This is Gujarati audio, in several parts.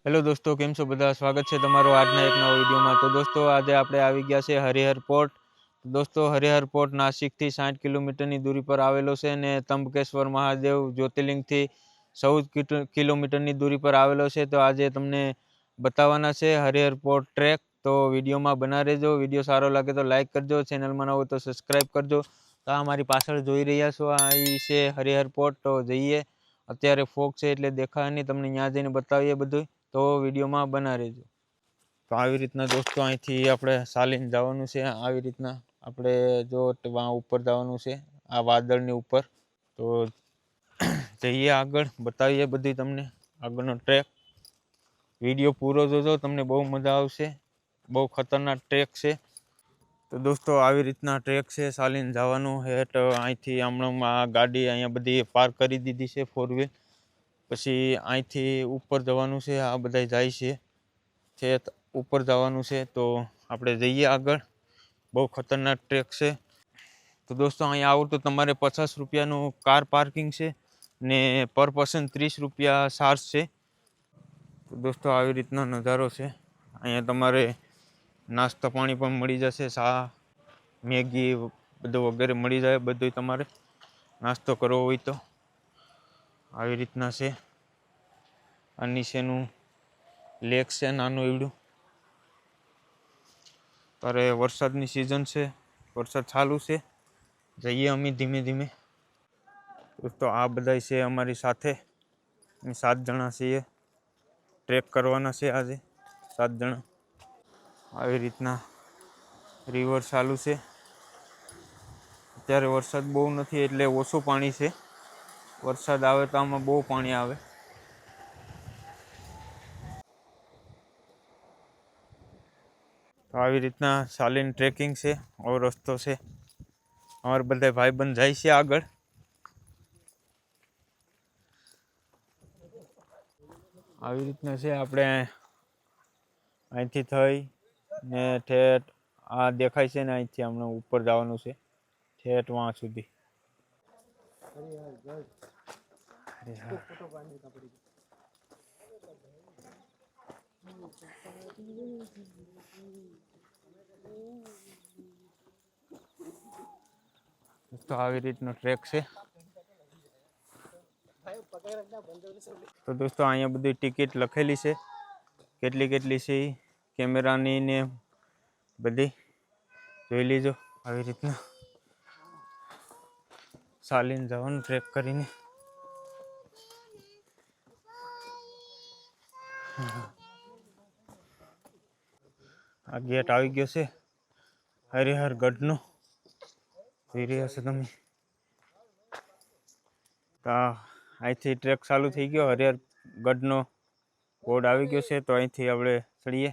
હેલો દોસ્તો, કેમ છો બધા? સ્વાગત છે તમારો આજના એક નવા વિડીયોમાં। તો દોસ્તો, આજે આપણે આવી ગયા છે હરિહર પોર્ટ। દોસ્તો, હરિહર પોર્ટ નાસિકથી 60 કિલોમીટરની દૂરી પર આવેલો છે અને ત્રંબકેશ્વર મહાદેવ જ્યોતિર્લિંગથી 14 કિલોમીટરની દૂરી પર આવેલો છે। તો આજે તમને બતાવવાના છે હરિહર પોર્ટ ટ્રેક। તો વિડીયોમાં બના રહેજો। વિડીયો સારો લાગે તો લાઇક કરજો, ચેનલમાં ન હોય તો સબસ્ક્રાઈબ કરજો। તો આ મારી પાછળ જોઈ રહ્યા છો, આ ઈ છે હરિહર પોર્ટ। તો જઈએ। અત્યારે ફોગ છે એટલે દેખાય નહીં, તમને ત્યાં જઈને બતાવીએ બધું। તો વિડીયોમાં બના રહેજો। તો આવી રીતના દોસ્તો અહીંથી આપણે ચાલીને જવાનું છે। આવી રીતના આપણે જો વहाँ ઉપર જવાનું છે, આ વાદળની ઉપર। તો જઈએ આગળ, બતાવીએ બધી તમને આગળનો ટ્રેક। વિડીયો પૂરો જોજો, તમને બહુ મજા આવશે। બહુ ખતરનાક ટ્રેક છે। તો દોસ્તો, આવી રીતના ટ્રેક છે, ચાલીને જવાનું હેઠ। અહીંથી હમણાં ગાડી અહીંયા બધી પાર્ક કરી દીધી છે, 4 વ્હીલ। પછી અહીંથી ઉપર જવાનું છે, આ બધા જાય છે ઉપર જવાનું છે। તો આપણે જઈએ આગળ। બહુ ખતરનાક ટ્રેક છે। તો દોસ્તો, અહીંયા આવો તો તમારે 50 રૂપિયાનું કાર પાર્કિંગ છે ને પર પર્સન 30 રૂપિયા ચાર્જ છે। તો દોસ્તો, આવી રીતનો નજારો છે। અહીંયા તમારે નાસ્તા પાણી પણ મળી જશે, ચા, મેગી બધું વગેરે મળી જાય। બધું તમારે નાસ્તો કરવો હોય તો આવી રીતના છે। આ નીચેનું લેક છે, નાનું એવડું। ત્યારે વરસાદની સિઝન છે, વરસાદ ચાલુ છે। જઈએ અમે ધીમે ધીમે। દોસ્તો, આ બધા છે અમારી સાથે, 7 જણા છીએ। ટ્રેક કરવાના છે આજે 7 જણા। આવી રીતના રિવર ચાલુ છે। અત્યારે વરસાદ બહુ નથી એટલે ઓછું પાણી છે। વરસાદ આવે તો આમાં બહુ પાણી આવે। તો આવી રીતના ચાલીને ટ્રેકિંગ છે, આવો રસ્તો છે। અમારે બધા ભાઈબંધ જાય છે આગળ। આવી રીતના છે। આપણે અહીંથી થઈ ને ઠેઠ આ દેખાય છે ને, અહીંથી હમણાં ઉપર જવાનું છે ઠેઠ વहाँ સુધી। તો આવી રીતનો ટ્રેક છે। તો દોસ્તો, અહીંયા બધી ટિકિટ લખેલી છે, કેટલી કેટલી છે ઈ, કેમેરાની ને બધી જોઈ લીજો। આવી રીતના ચાલીને જવાનું ટ્રેક કરીને। આ ગેટ આવી ગયો છે હરિહર ગઢનો, જોઈ રહ્યા છો તમે। તો અહીંથી ટ્રેક ચાલુ થઈ ગયો, હરિહર ગઢનો બોર્ડ આવી ગયો છે। તો અહીંથી આપણે ચડીએ,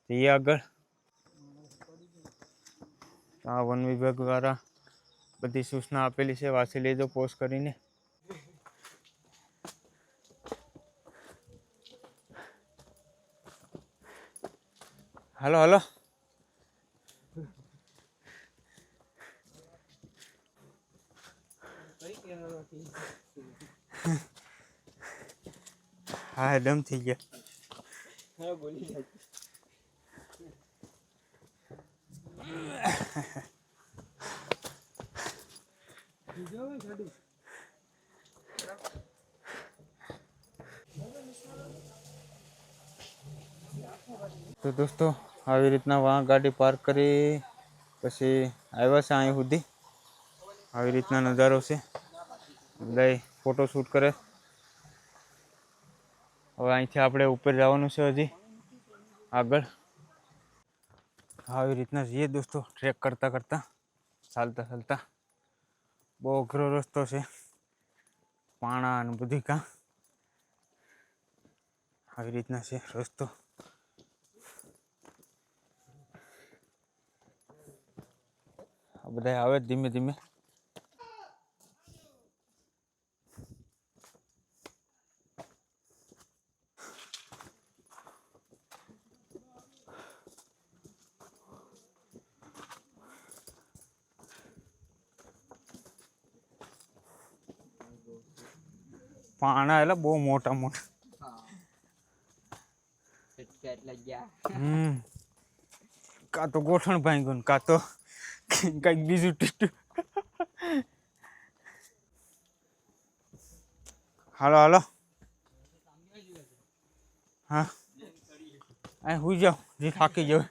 જઈએ આગળ। આ વન વિભાગ દ્વારા બધી સૂચના આપેલી છે, વાંચી લેજો પોઝ કરીને। હાલો હાલો। હા, દમ થઈ ગયા। તો દોસ્તો, આવી રીતના વहाँ ગાડી પાર્ક કરી પછી આવ્યા છે અહીં સુધી। આવી રીતના નજારો છે, બધા ફોટો શૂટ કરે। હવે અહીંથી આપણે ઉપર જવાનું છે હજી આગળ। આવી રીતના જઈએ દોસ્તો, ટ્રેક કરતા કરતા, ચાલતા ચાલતા। બહુ અઘરો રસ્તો છે, પાણા અને બધી કાં। આવી રીતના છે રસ્તો। આ બધા આવે ધીમે ધીમે। પાણા એટલે બહુ મોટા મોટા। કાં તો ગોઠણ ભાંગ્યું ને કાં તો કંઈક બીજું ટીટું. હાલો હાલો, હા અહીં હુઈ જાઓ, જે થાકી જાવ.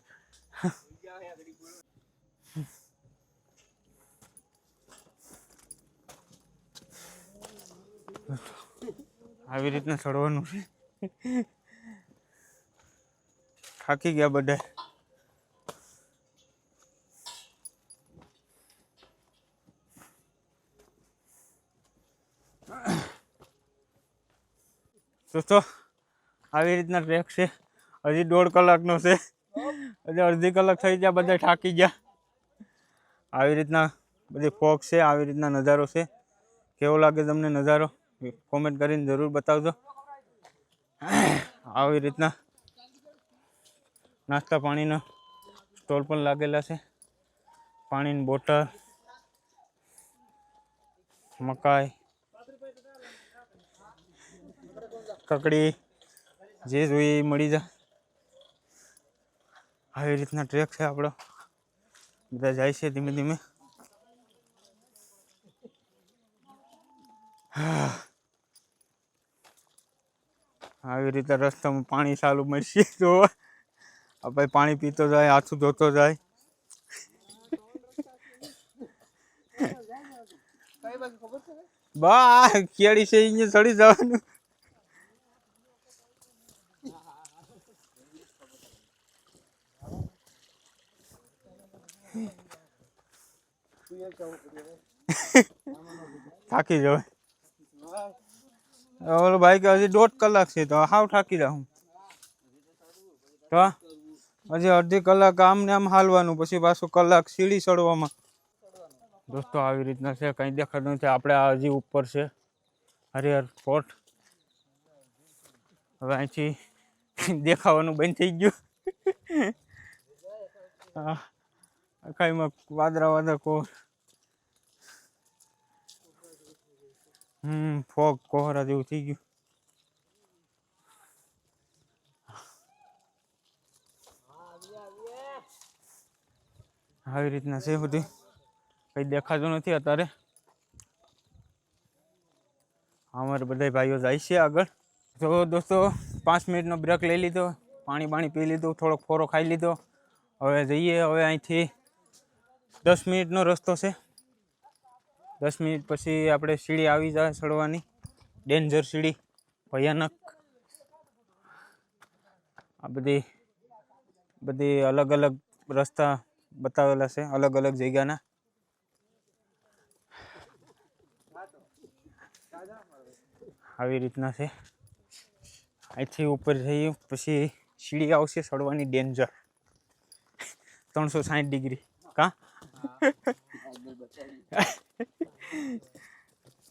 આવી રીતના ચડવાનું છે. થાકી ગયા બધા. તો આવી રીતના ટ્રેક છે. હજી 1.5 કલાકનો છે. હજી અડધી કલાક થઈ ગયા, બધા થાકી ગયા. આવી રીતના બધી ફોગ છે, આવી રીતના નજારો છે. કેવો લાગે તમને નજારો કોમેન્ટ કરીને જરૂર બતાવજો. આવી રીતના નાસ્તા પાણીના સ્ટોલ પણ લાગેલા છે. પાણીની બોટલ, મકાઈ, કકડી, જે જોઈએ એ મળી જાય. આવી રીતના ટ્રેક છે આપણો. બધા જાય છે ધીમે ધીમે. આવી રીતે રસ્તામાં પાણી ચાલુ મળશે તો આ ભાઈ પાણી પીતો જાય, હાથું ધોતો જાય. બા કેળી છે અહીંયા ચડી જવાનું. થાકી જવાય. ઓલો ભાઈ કે હજી 1.5 કલાક છે, તો હાવ થાકી જાઉં. તો હજી અડધી કલાક આમ ને આમ હાલવાનું, પછી પાછું કલાક સીડી ચડવામાં. દોસ્તો આવી રીતના છે, કંઈ દેખાતું નથી. આપણે હજી ઉપર છે હરિહર ફોર્ટ. હવે અહીંથી દેખાવાનું બંધ થઈ ગયું. આખાઈમાં વાદળા વાદળા કો ફોગ કોહરા જેવું થઈ ગયું. આવી રીતના છે બધી, કઈ દેખાતું નથી અત્યારે. અમારે બધા ભાઈઓ જાય છે આગળ. તો દોસ્તો 5 મિનિટનો બ્રેક લઈ લીધો, પાણી બાણી પી લીધું, થોડોક ફોરો ખાઈ લીધો. હવે જઈએ. હવે અહીંથી 10 મિનિટનો રસ્તો છે. 10 મિનિટ પછી આપણે સીડી આવી જાય ચડવાની. ડેન્જર સીડી, ભયાનક. આ બધી અલગ અલગ રસ્તા બતાવેલા છે, અલગ અલગ જગ્યાના. આવી રીતના છે. અહીંથી ઉપર જઈએ પછી સીડી આવશે ચડવાની, ડેન્જર. 360 ડિગ્રી. કા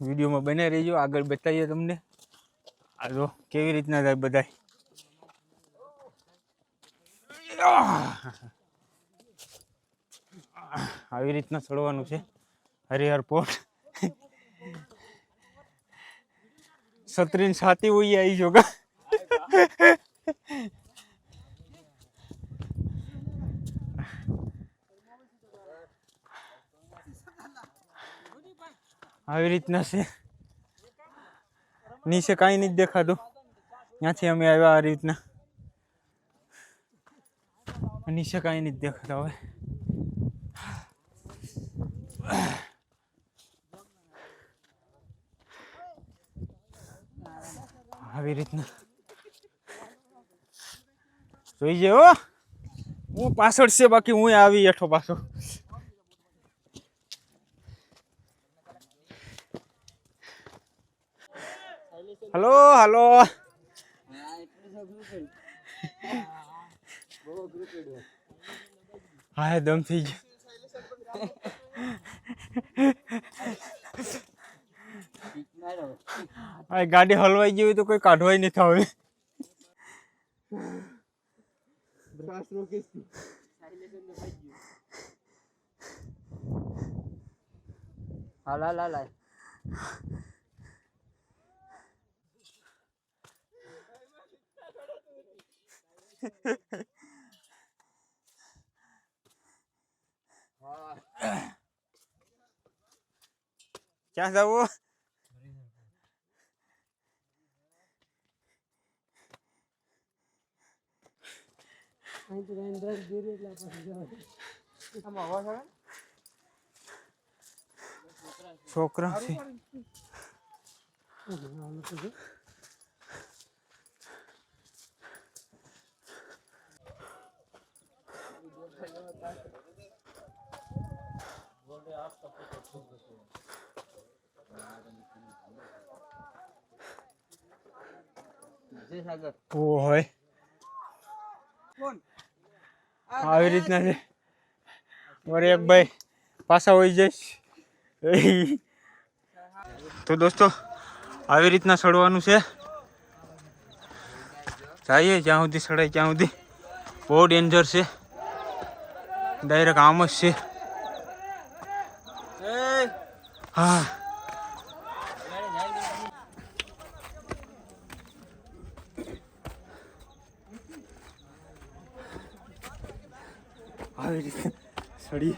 વિડીયોમાં બને રહીજો, આગળ બતાવીએ તમને. આ જો કેવી રીતના જાય બધા. આવી રીતના ચડવાનું છે હરિહર પોર્ટ. છત્રીને છાતી હોય આવી જો. આવી રીતના છે. નીચે કાંઈ નથી દેખાતું. ત્યાંથી અમે આવ્યા આ રીતના. નીચે કાંઈ નથી દેખાતા. હવે આવી રીતના જોઈ જાય. હું પાછળ છે, બાકી હું આવી હેઠો પાછો. Hello hello. હા દમ થઈ ગયો. ગાડી હલવાઈ ગઈ હોય તો કોઈ કાઢવાય નહીં થાવે. ક્યાં જવું? છોકરા છે. હોય આવી રીતના છે. મારે એક ભાઈ પાછા હોઈ જઈશ. તો દોસ્તો આવી રીતના ચડવાનું છે. જઈએ જ્યાં સુધી ચડાય ત્યાં સુધી. બહુ ડેન્જર છે. ડાયરેક્ટ આમ જ છે. હા આવી રીતે ચડી.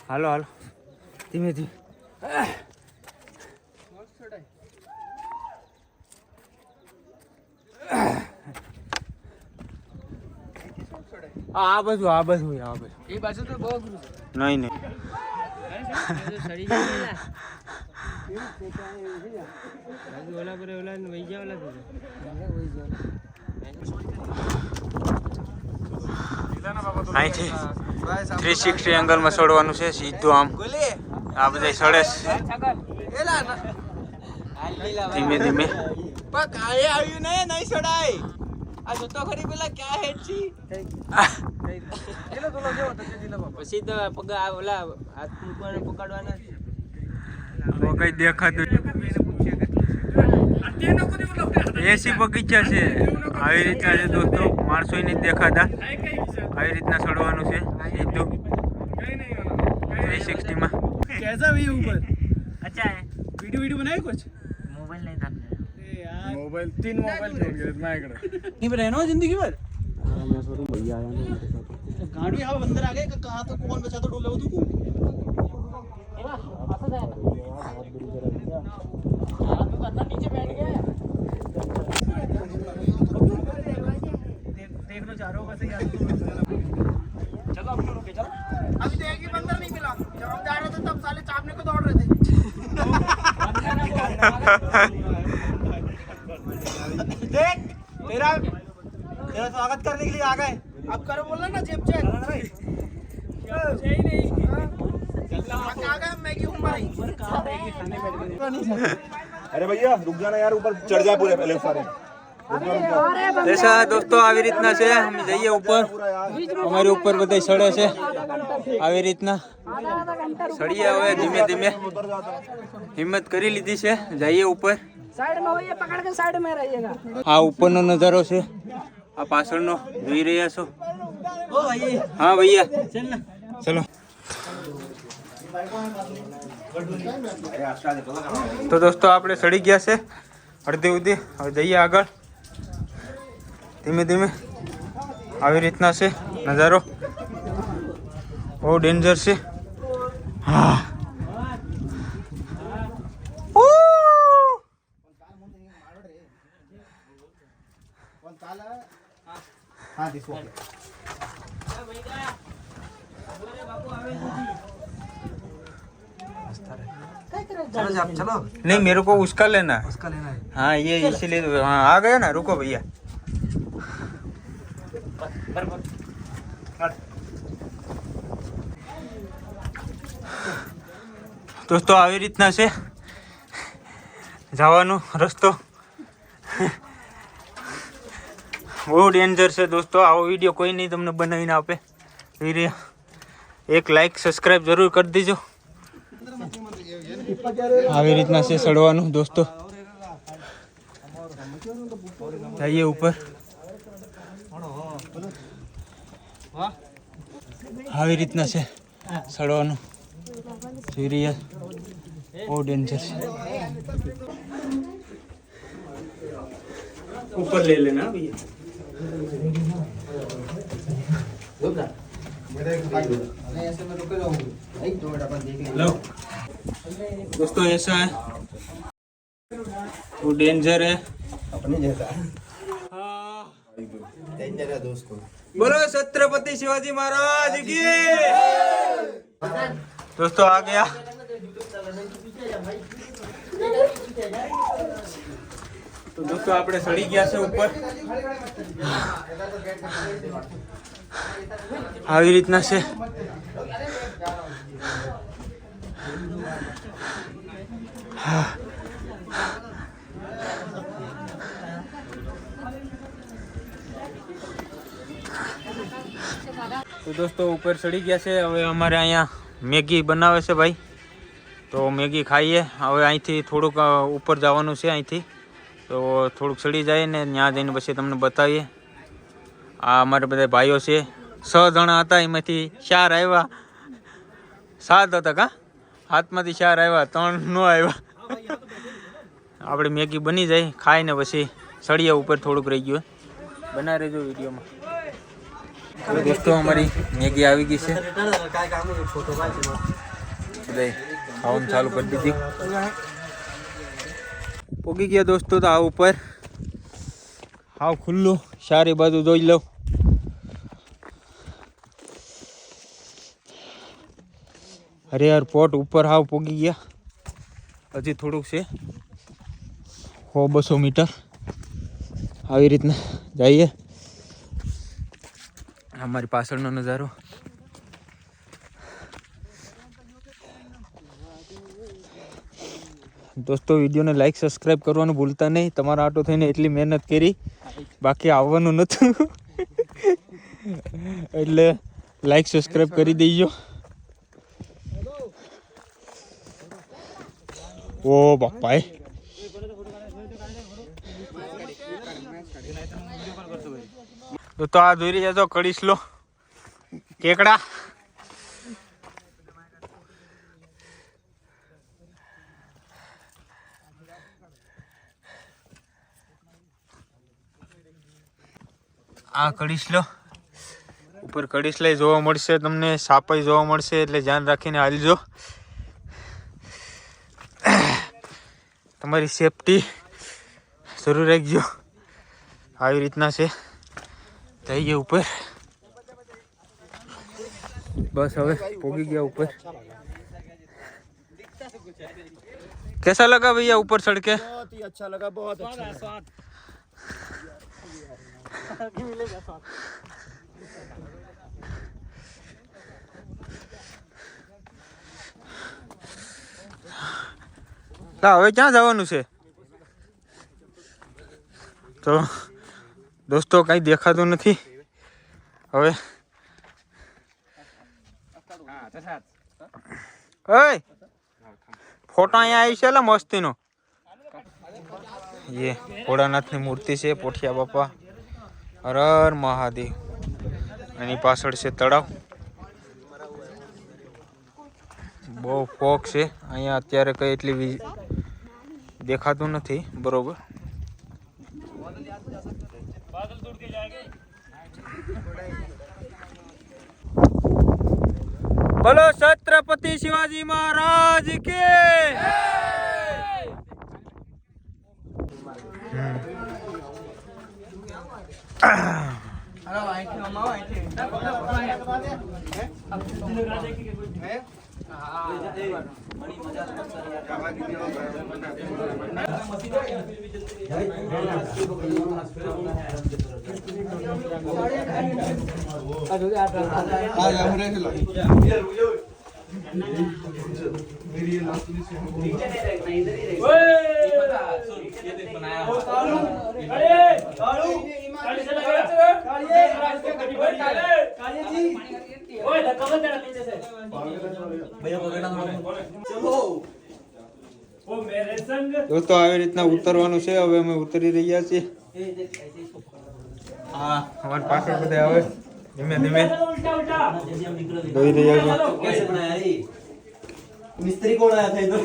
હાલો હાલો ધીમે ધીમે. આ બાજુ આ બાજુ એ બાજુ તો બહુ અઘરું છે. નહીં નહીં અહીંથી 360 એંગલમાં ચડવાનું છે સીધું આમ. આ બધા ચડે ધીમે ધીમે. પછી તો પગા ઓલા હાથ પકડવાના કઈ દેખાતું. એસી બગીચા છે. આવી રીતના છે દોસ્તો. માણસો નથી દેખાતા. આવી રીતના ચડવાનું છે સીધું 360 માં. कैसा भी ऊपर अच्छा है. वीडियो बनाए कुछ मोबाइल नहीं था यार. मोबाइल 3 मोबाइल छोड़ गए इतना एकड़ नहीं पर रहना जिंदगी भर. मैं सोचूं भैया आया ना गाड़ी यहाँ अंदर आ गए. कहाँ तो कौन बचा तो डोले हो तू नीचे बैठ गया. देख लो चारों कैसे यार. चलो अब रुके. चलो अभी तो एक ही बंदर नहीं मिला. जब हम जा रहे थे तब साले चापने को दौड़ रहे थे. देख तेरा स्वागत करने के लिए आ गए. अब करो बोला ना जेब चेक. अरे भैया रुक जाना यार. ऊपर चढ़ जाए पूरे पहले सारे. ऐसा दोस्तों આવી રીતના છે. અમે જઈએ ઉપર. અમારી ઉપર બધા ચડે છે આવી રીતના. ચડીએ હવે ધીમે ધીમે. હિંમત કરી લીધી છે. જઈએ ઉપર. साइड में होइए, पकड़ के साइड में रहिएगा. આ ઉપરનો નજારો છે. આ પાછળનો જોઈ રહ્યા છો. હા ભૈયા ચલો. તો દોસ્તો આપણે ચડી ગયા છે અડધી ઉધી. હવે જઈએ આગળ ધીમે ધીમે. આવી રીતના છે નજારો. બહુ ડેન્જર છે. હા चलो. नहीं मेरे को उसका लेना है. हाँ ये इसीलिए. हाँ आ गया ना. रुको भैया. दोस्तों આવી રીતના છે જવાનો રસ્તો. બહુ ડેન્જર છે દોસ્તો. આવો વિડીયો કોઈ નહીં તમને બનાવીને આપે. એક લાઈક સબસ્ક્રાઈબ જરૂર કરી દેજો. આવી રીતના છે ચડવાનું દોસ્તો. જઈએ ઉપર. આવી રીતના છે ચડવાનું. જોઈ રહ્યા बहुत डेंजर है। ऊपर ले लेना भैया। लो दोस्तों ऐसा है, वो डेंजर है, अपने जैसा हाँ। डेंजर है दोस्तों। बोलो छत्रपति शिवाजी महाराज की। दोस्तों आ गया। तो दोस्तों આપણે સડી ગયા છે ઉપર, આવી રીતના છે। તો દોસ્તો ઉપર ચડી ગયા છે। હવે અમારે અહીંયા મેગી બનાવે છે ભાઈ, તો મેગી ખાઈએ। હવે અહીંથી થોડુંક ઉપર જવાનું છે અહીંથી, તો થોડુંક ચડી જાય ને ત્યાં જઈને પછી તમને બતાવીએ। આ અમારે બધા ભાઈઓ છે, 6 જણા હતા, એમાંથી 4 આવ્યા, 7 હતા કા, હાથમાંથી 4 આવ્યા, 3 ન આવ્યા। આપણે મેગી બની જાય, ખાઈને પછી ચડીએ ઉપર, થોડુંક રહી ગયું, બનાવી રહેજો વિડીયોમાં। તો દોસ્તો અમારી મેગી આવી ગઈ છે, બધાય ખાવાનું ચાલુ કરી દીધી। પોગી ગયા દોસ્તો। તો આ ઉપર હાવ ખુલ્લું, સારી બાજુ જોઈ લો। હરિહર પોર્ટ ઉપર હાવ પોગી ગયા। હજી થોડુંક છે, 100-200 મીટર આવી રીતના જઈએ। हमारी पासळનો નજારો। दोस्तों वीडियो ने लाइक सब्सक्राइब करवानुं भूलता नहीं। तमारा आटो थईने એટલી મહેનત કરી, બાકી આવવાનું નતું એટલે લાइक सब्सक्राइब કરી દેજો। ઓ બાપા, તો આ જોઈ રહ્યા છો કડીસલો કેકડા। આ કડીસલો ઉપર કડીસલાય જોવા મળશે તમને, સાપાઈ જોવા મળશે, એટલે ધ્યાન રાખીને હાલજો। તમારી સેફટી જરૂર રાખજો। આવી રીતના છે, જઈએ ऊपर। बस હવે પોગી ગયા ऊपर। कैसा लगा भैया ऊपर चढ़ के? बहुत ही अच्छा लगा, बहुत अच्छा लगा। હવે ક્યાં જવાનું છે? તો दोस्तों कहीं देखाતું નથી। હવે ઓય ફોટો અહીંયા આવી છે મસ્તીનો। ये ભોળાનાથની મૂર્તિ છે, પોઠિયા બાપા, હર હર મહાદેવ। એની પાછળ છે તળાવ। બહુ ફોગ છે અહીંયા, અત્યારે કઈ એટલી દેખાતું નથી બરોબર। बोलो छत्रपति शिवाजी महाराज के। दोस्तों આવી રીતના ઉતરવાનું છે। હવે અમે ઉતરી રહ્યા છીએ। હા, અમારી પાછળ બધા આવે ધીમે ધીમે જોઈ રહ્યા છો। मिस्त्री कौन आया था इधर?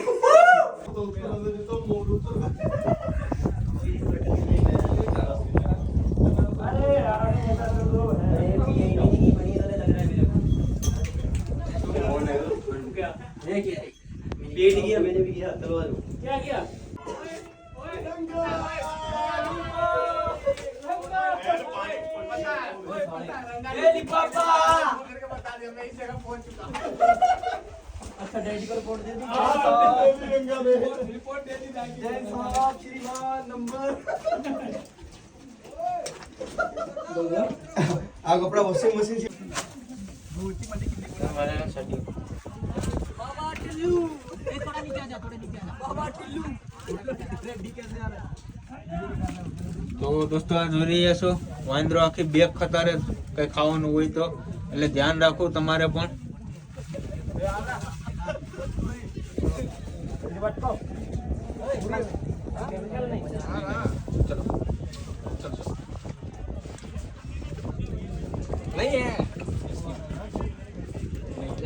આ કપડા વોશિંગ મશીન છે. તો દોસ્તો આ જોઈ રહ્યા છો વાંદરો આખી બેગ ખતારે કઈ ખાવાનું હોય તો એટલે ધ્યાન રાખવું તમારે પણ.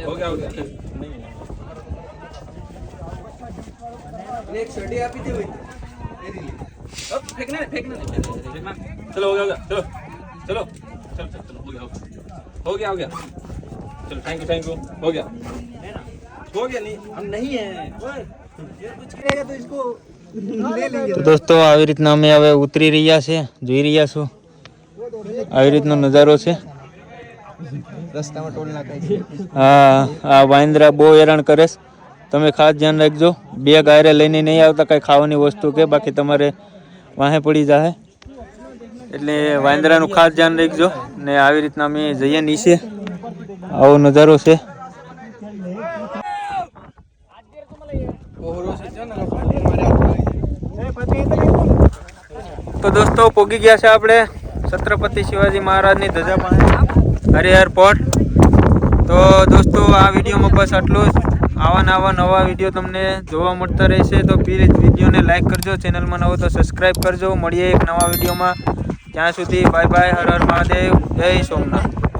हो गया એક સડી આપી દે ભાઈ. फेंकना चलो हो गया चलो चलो चलो चलो हो गया चलो थैंक यू हो गया नहीं हम नहीं है कुछ करेगा तो इसको ले लेंगे. તો દોસ્તો આવી રીતના અમે હવે ઉતરી રહ્યા છે, જોઈ રહ્યા છો આવી રીતનો નજારો છે. રસ્તામાં ટોલ નાખાય છે. હા આ વાંદરા બહુ હેરાન કરે છે. તમે ખાસ ધ્યાન રાખજો, બેગ આયરે લઈને નહીં આવતા કઈ ખાવાની વસ્તુ કે બાકી તમારે વાહે પડી જાય. એટલે વાંદરાનું ખાસ ધ્યાન રાખજો ને આવી રીતના અમે જઈએ નીચે. આવો નજારો છે. તો દોસ્તો પોગી ગયા છે આપણે છત્રપતિ શિવાજી મહારાજની ધજા પાસે હરિહર પોર્ટ. તો દોસ્તો આ વિડીયોમાં બસ આટલું જ. આવા નવા વિડીયો તમને જોવા મળતા રહેશે તો પ્લીઝ વિડીયોને લાઈક કરજો, ચેનલમાં નવો તો સબસ્ક્રાઈબ કરજો. મળીએ એક નવા વિડીયોમાં. ત્યાં સુધી બાય બાય. હર હર મહાદેવ. જય સોમનાથ.